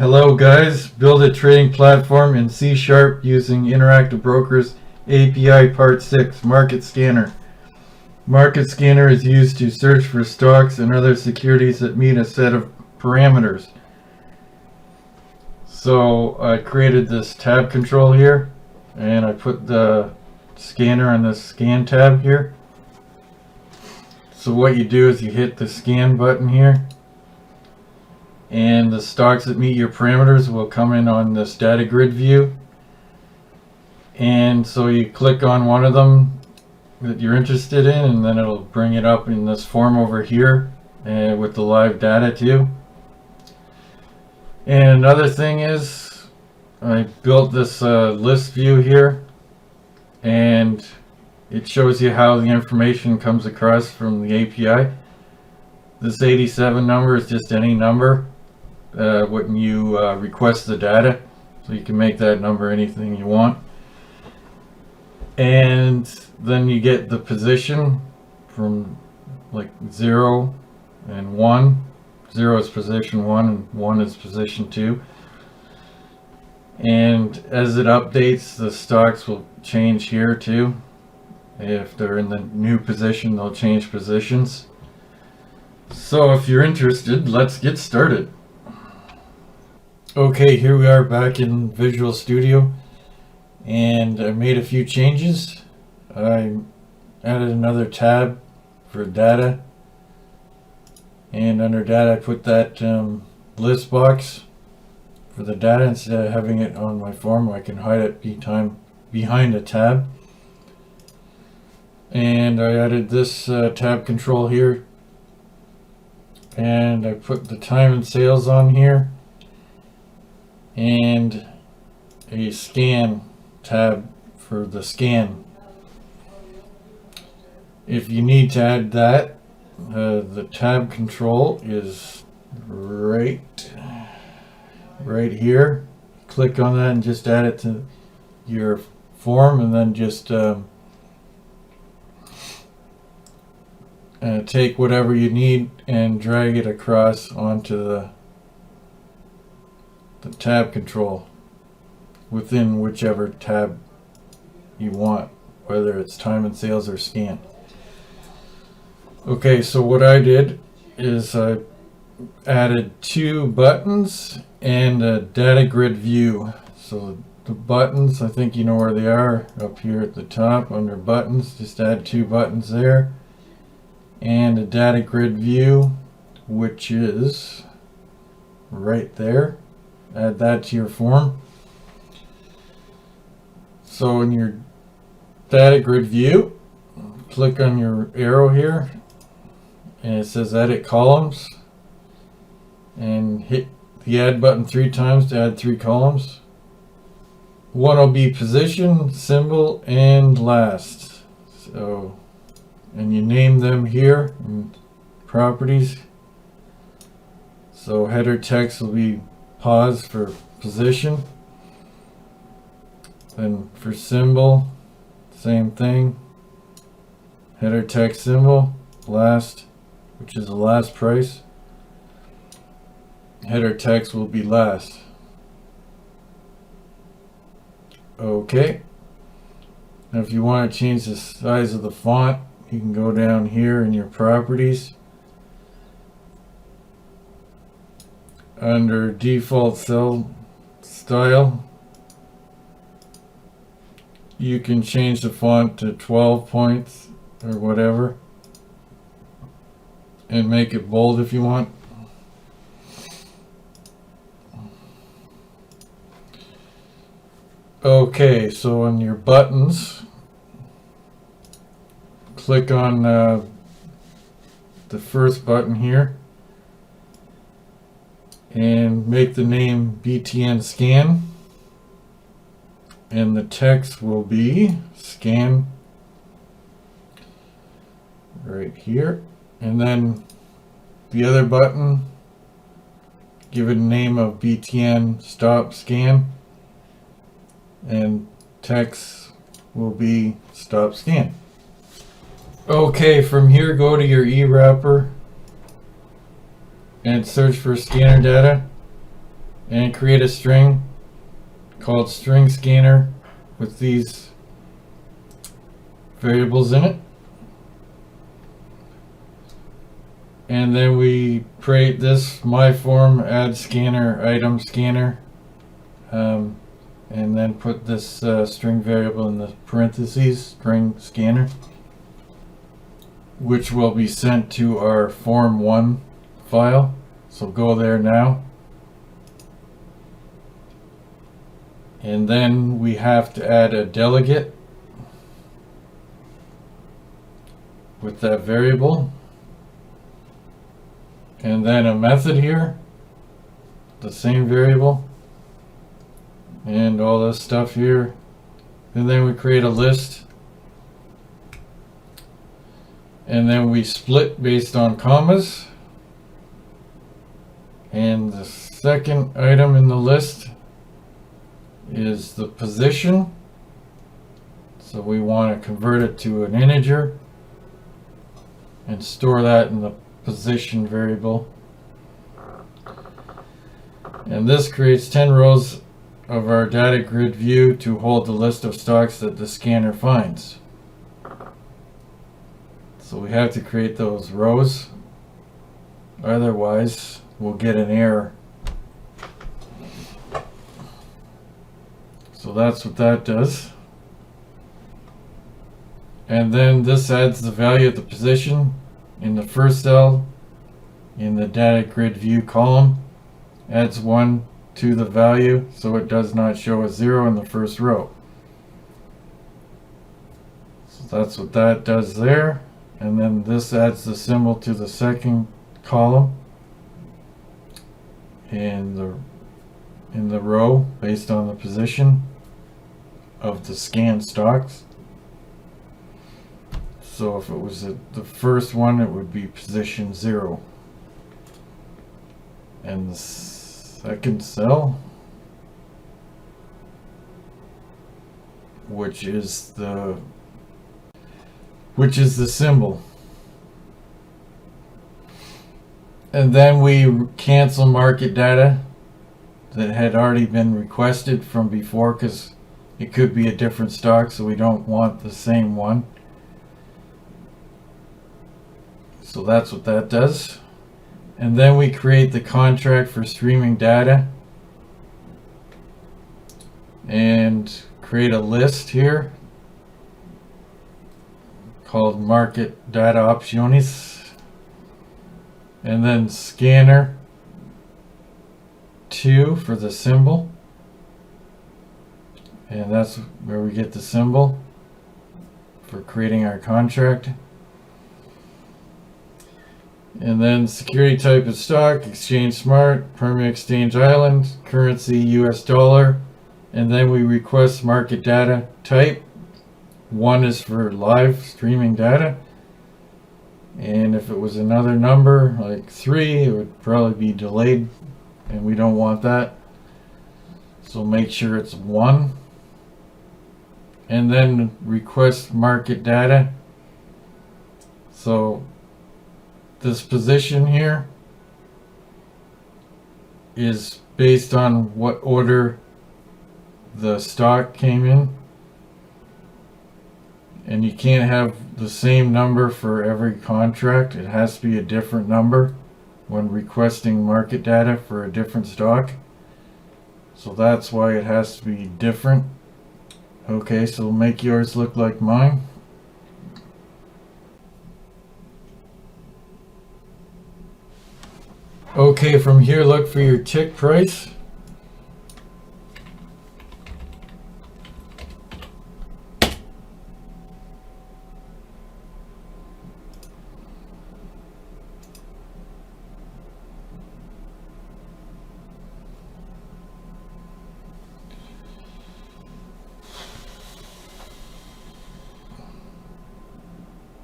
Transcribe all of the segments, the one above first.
Hello guys, build a trading platform in C# using Interactive Brokers API Part 6, Market Scanner. Market Scanner is used to search for stocks and other securities that meet a set of parameters. So I created this tab control here, and I put the scanner on the scan tab here. So what you do is you hit the scan button here, and the stocks that meet your parameters will come in on this data grid view. And so you click on one of them that you're interested in, and then it'll bring it up in this form over here with the live data too. And another thing is, I built this list view here, and it shows you how the information comes across from the API. This 87 number is just any number when you request the data, so you can make that number anything you want. And then you get the position from like 0 and 1. 0 is position 1 and 1 is position 2. And as it updates, the stocks will change here too. If they're in the new position, they'll change positions. So if you're interested, let's get started. Okay, here we are back in Visual Studio, and I made a few changes. I added another tab for data, and under data I put that list box for the data. Instead of having it on my form, I can hide it behind a tab. And I added this tab control here, and I put the time and sales on here, and a scan tab for the scan. If you need to add that, the tab control is right here. Click on that and just add it to your form, and then just take whatever you need and drag it across onto the tab control within whichever tab you want, whether it's time and sales or scan. Okay, so what I did is I added 2 buttons and a data grid view. So the buttons, I think you know where they are, up here at the top under buttons. Just add 2 buttons there, and a data grid view, which is right there. Add that to your form. So in your data grid view, click on your arrow here, and it says edit columns, and hit the add button 3 times to add 3 columns. One will be position, symbol, and last. So, and you name them here in properties. So header text will be pause for position. Then for symbol, same thing. Header text symbol, last, which is the last price. Header text will be last. Okay. Now if you want to change the size of the font, you can go down here in your properties. Under default cell style, you can change the font to 12 points or whatever, and make it bold if you want. Okay, so on your buttons, click on the first button here and make the name BTN Scan, and the text will be scan right here. And then the other button, give it a name of BTN Stop Scan, and text will be Stop Scan. Okay, from here go to your eWrapper and search for scanner data, and create a string called string scanner with these variables in it. And then we create this my form add scanner item scanner, and then put this string variable in the parentheses, string scanner, which will be sent to our form1 file. So go there now. And then we have to add a delegate with that variable. And then a method here, the same variable, and all this stuff here. And then we create a list. And then we split based on commas. And the second item in the list is the position. So we want to convert it to an integer and store that in the position variable. And this creates 10 rows of our data grid view to hold the list of stocks that the scanner finds. So we have to create those rows, otherwise we'll get an error. So that's what that does. And then this adds the value of the position in the first cell in the data grid view column, adds 1 to the value so it does not show a 0 in the first row. So that's what that does there. And then this adds the symbol to the second column in the row based on the position of the scanned stocks. So if it was the first one, it would be position 0. And the second cell, which is the symbol. And then we cancel market data that had already been requested from before, because it could be a different stock, so we don't want the same one. So that's what that does. And then we create the contract for streaming data and create a list here called market data opciones, and then scanner 2 for the symbol, and that's where we get the symbol for creating our contract. And then security type is stock, exchange smart, primary exchange island, currency US dollar, and then we request market data type. 1 is for live streaming data, and if it was another number like 3, it would probably be delayed, and we don't want that, so make sure it's 1. And then request market data. So this position here is based on what order the stock came in. And you can't have the same number for every contract. It has to be a different number when requesting market data for a different stock. So that's why it has to be different. Okay, so make yours look like mine. Okay, from here look for your tick price.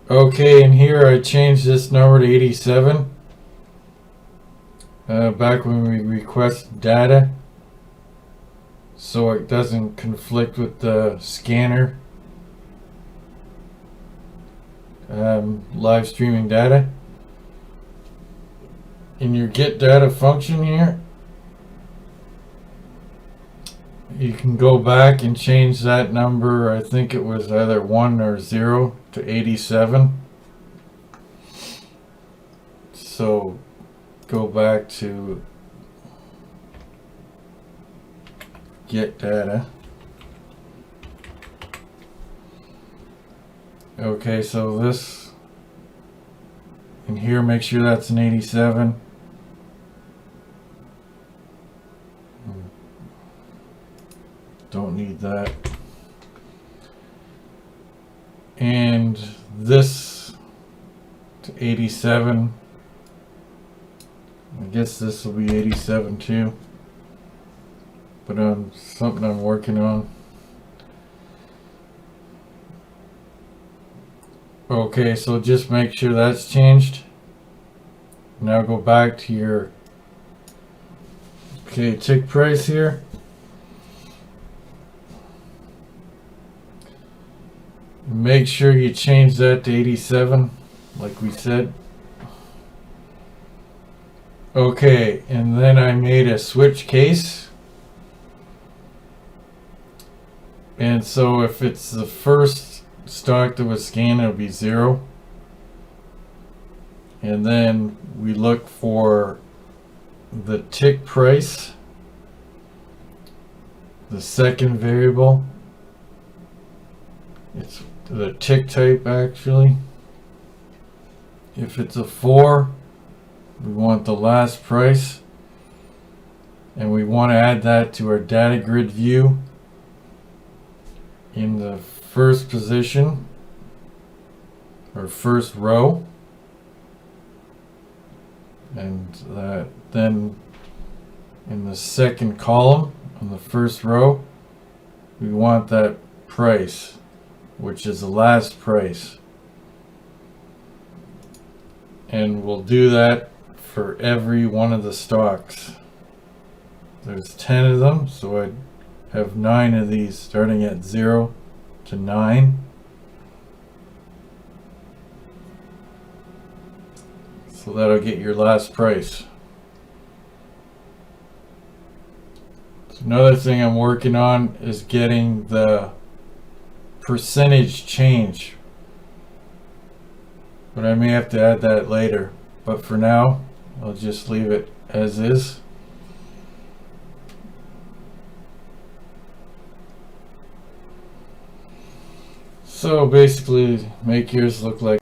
Okay, and here I changed this number to 87. Back when we request data, so it doesn't conflict with the scanner live streaming data. In your get data function here, you can go back and change that number. I think it was either 1 or 0 to 87. So go back to get data. Okay, so this in here, make sure that's an 87. Don't need that. And this to 87. I guess this will be 87 too. But something I'm working on. Okay, so just make sure that's changed. Now go back to your tick price here. Make sure you change that to 87, like we said. Okay, and then I made a switch case. And so if it's the first stock that was scanned, it'll be 0. And then we look for the tick price, the second variable. It's the tick type actually. If it's a 4, we want the last price, and we want to add that to our data grid view in the first position or first row, and that then in the second column on the first row we want that price, which is the last price, and we'll do that for every one of the stocks. There's 10 of them, so I have 9 of these starting at 0 to 9. So that'll get your last price. So another thing I'm working on is getting the percentage change, but I may have to add that later. But for now, I'll just leave it as is. So basically, make yours look like.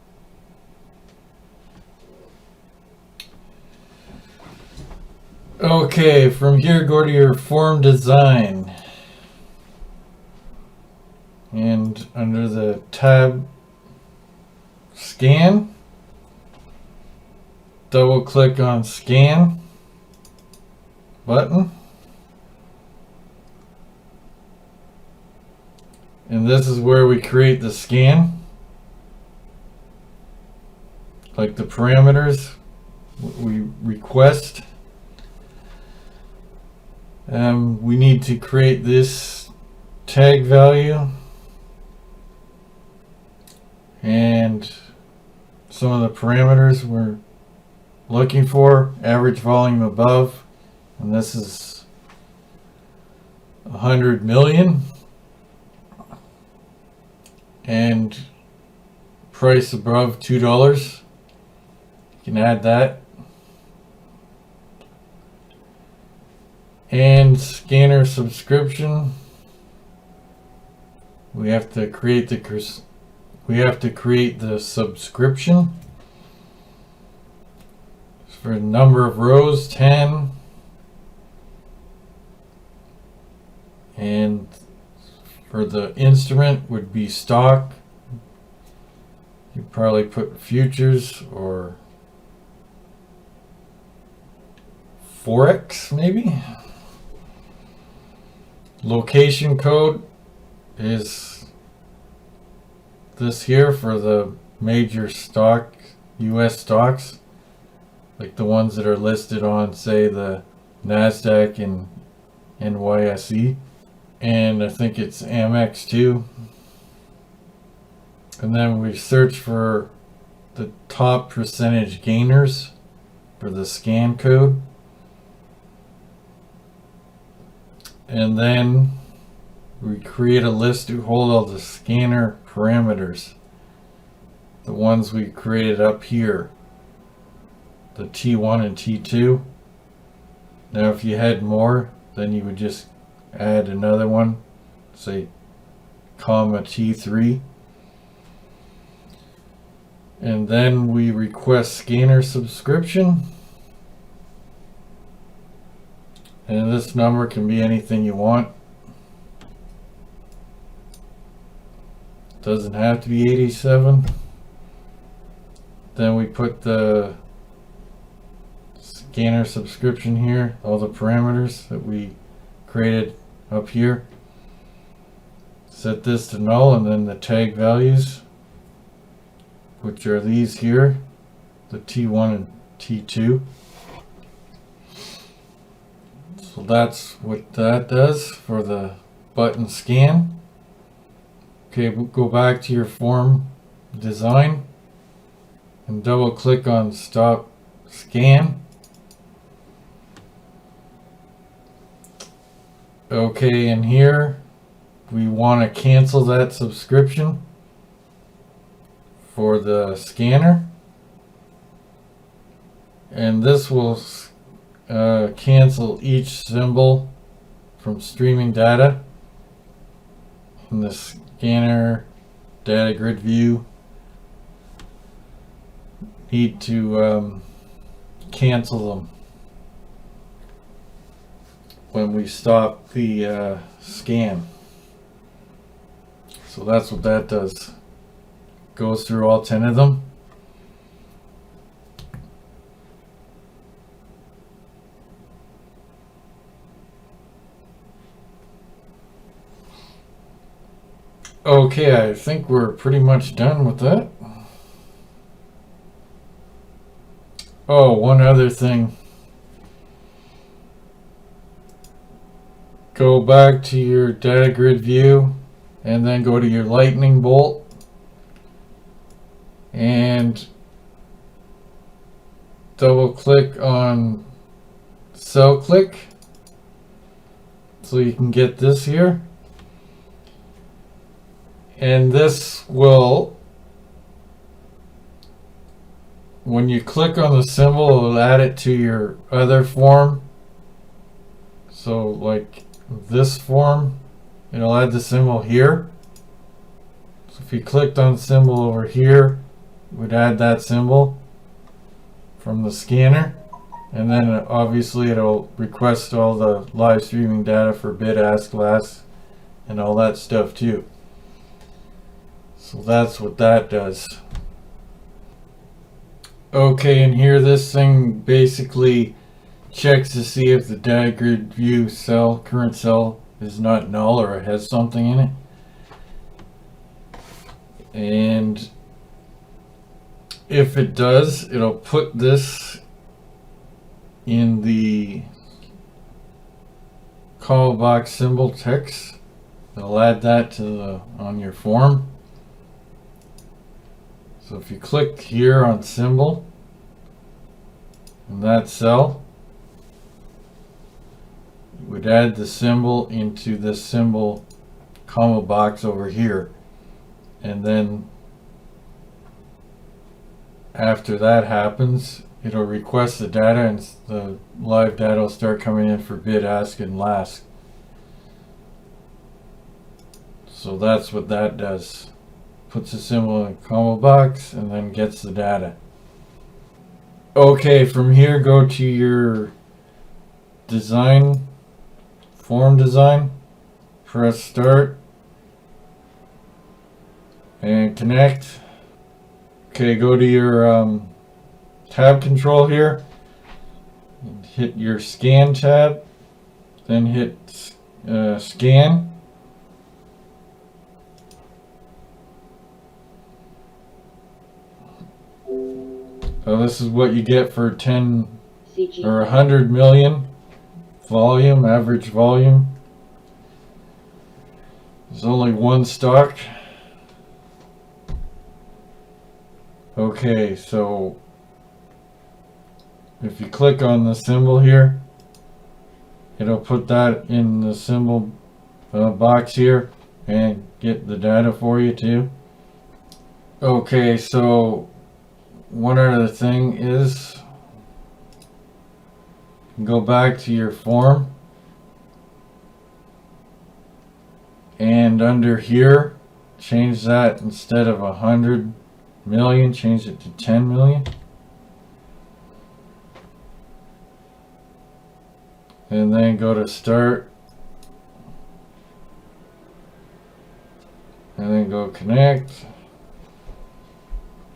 Okay, from here go to your form design. And under the tab scan, double click on scan button. And this is where we create the scan, like the parameters we request. We need to create this tag value and some of the parameters we're looking for. Average volume above, and this is 100 million, and price above $2. You can add that. And scanner subscription, we have to create the subscription for the number of rows, 10, and for the instrument would be stock. You probably put futures or Forex maybe. Location code is this here for the major stock, US stocks, like the ones that are listed on, say, the NASDAQ and NYSE, and I think it's Amex too. And then we search for the top percentage gainers for the scan code. And then we create a list to hold all the scanner parameters. The ones we created up here. The T1 and T2. Now if you had more, then you would just add another one, say comma T3. And then we request scanner subscription. And this number can be anything you want. Doesn't have to be 87. Then we put the scanner subscription here, all the parameters that we created up here. Set this to null, and then the tag values, which are these here, the T1 and T2. So that's what that does for the button scan. Okay, we'll go back to your form design and double click on stop scan. Okay, and here we want to cancel that subscription for the scanner, and this will cancel each symbol from streaming data in the scanner data grid view. Need to cancel them when we stop the scan. So that's what that does. Goes through all 10 of them. Okay, I think we're pretty much done with that. Oh, one other thing. Go back to your data grid view and then go to your lightning bolt and double click on cell click so you can get this here. And this will, when you click on the symbol, it'll add it to your other form. So like this form, it'll add the symbol here. So if you clicked on the symbol over here, it would add that symbol from the scanner. And then obviously it'll request all the live streaming data for bid, ask, last, and all that stuff too. So that's what that does. Okay, and here this thing basically checks to see if the data grid view cell, current cell, is not null or it has something in it. And if it does, it'll put this in the call box symbol text. It'll add that to the on your form. So if you click here on symbol in that cell, you would add the symbol into this symbol comma box over here. And then after that happens, it'll request the data and the live data will start coming in for bid, ask, and last. So that's what that does. Puts a symbol in a comma box and then gets the data. Okay, from here go to your design, form design, press start and connect. Okay, go to your tab control here and hit your scan tab, then hit scan. So this is what you get for 10 or 100 million volume, average volume. There's only one stock. Okay, so if you click on the symbol here, it'll put that in the symbol box here and get the data for you too. Okay, so one other thing is, go back to your form, and under here change that, instead of 100 million, change it to 10 million. And then go to start, and then go connect.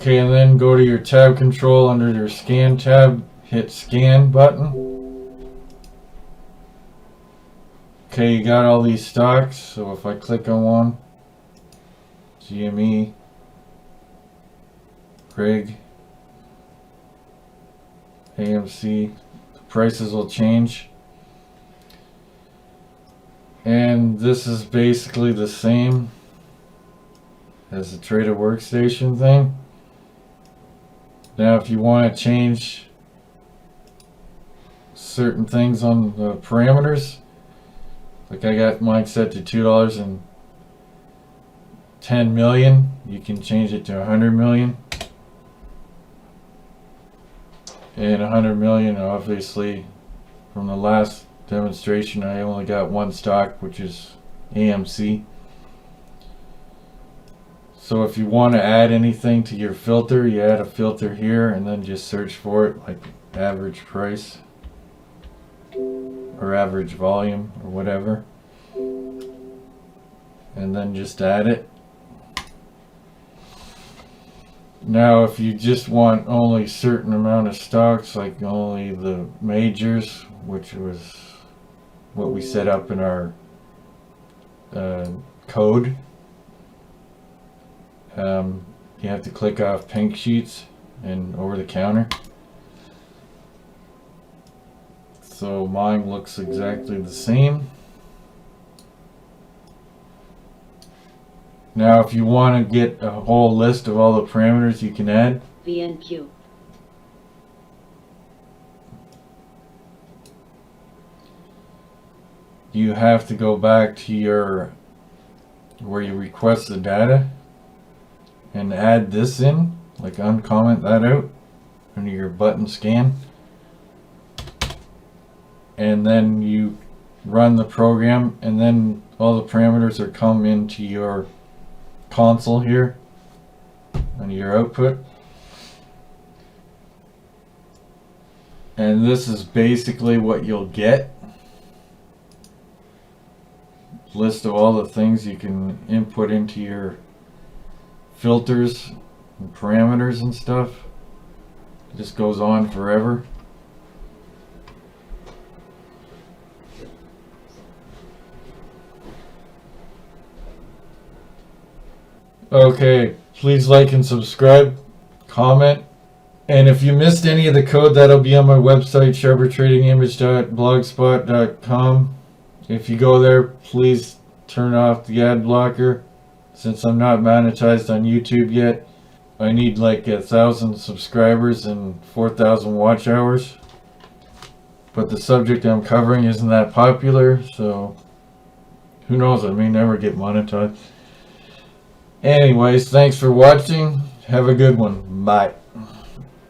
Okay, and then go to your tab control, under your scan tab, hit scan button. Okay, you got all these stocks, so if I click on one, GME, Greg, AMC, the prices will change. And this is basically the same as the Trader Workstation thing. Now if you want to change certain things on the parameters, like I got mine set to $2.10 million, you can change it to 100 million. And 100 million, obviously, from the last demonstration I only got one stock, which is AMC. So if you want to add anything to your filter, you add a filter here and then just search for it, like average price or average volume or whatever, and then just add it. Now if you just want only a certain amount of stocks, like only the majors, which was what we set up in our code, you have to click off Pink Sheets and over the counter. So mine looks exactly the same. Now if you want to get a whole list of all the parameters you can add, VNQ. you have to go back to your where you request the data and add this in, like uncomment that out under your button scan, and then you run the program, and then all the parameters are come into your console here on your output. And this is basically what you'll get. List of all the things you can input into your filters and parameters and stuff. It just goes on forever. Okay, please like and subscribe, comment, and if you missed any of the code, that'll be on my website, sharpertradingimage.blogspot.com. If you go there, please turn off the ad blocker. Since I'm not monetized on YouTube yet, I need like 1,000 subscribers and 4,000 watch hours. But the subject I'm covering isn't that popular, so who knows, I may never get monetized. Anyways, thanks for watching. Have a good one. Bye.